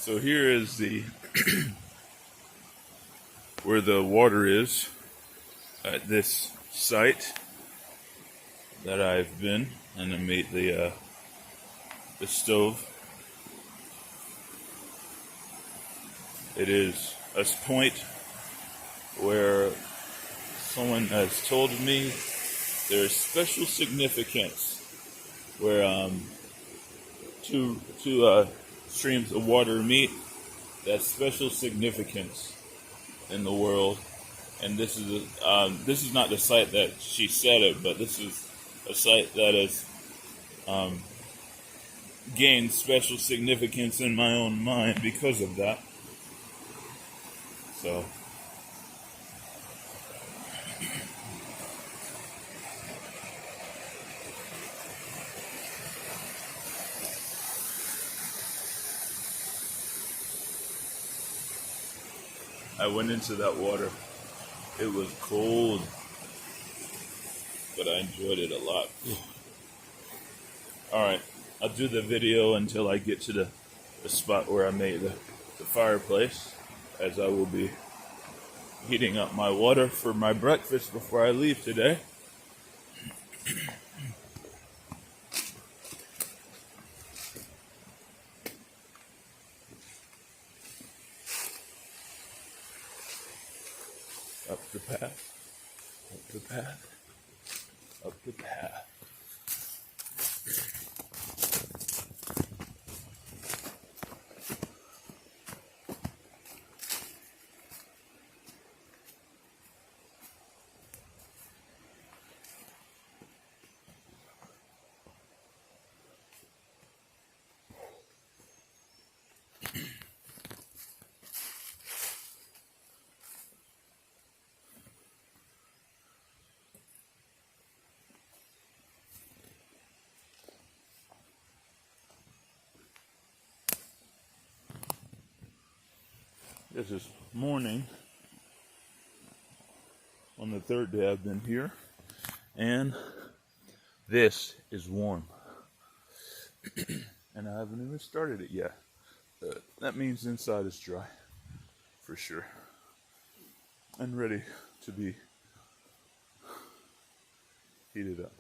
So here is the where the water is at this site that I've been, and I made the stove. It is a point where someone has told me there's special significance where two streams of water meet. That's special significance in the world, and this is not the site that she said it, but this is a site that has gained special significance in my own mind because of that. So I went into that water. It was cold, but I enjoyed it a lot. Alright, I'll do the video until I get to the spot where I made the fireplace, as I will be heating up my water for my breakfast before I leave today. Up the path, up the path, up the path. This is morning on the third day I've been here, and this is warm. And I haven't even started it yet. That means inside is dry, for sure, and ready to be heated up.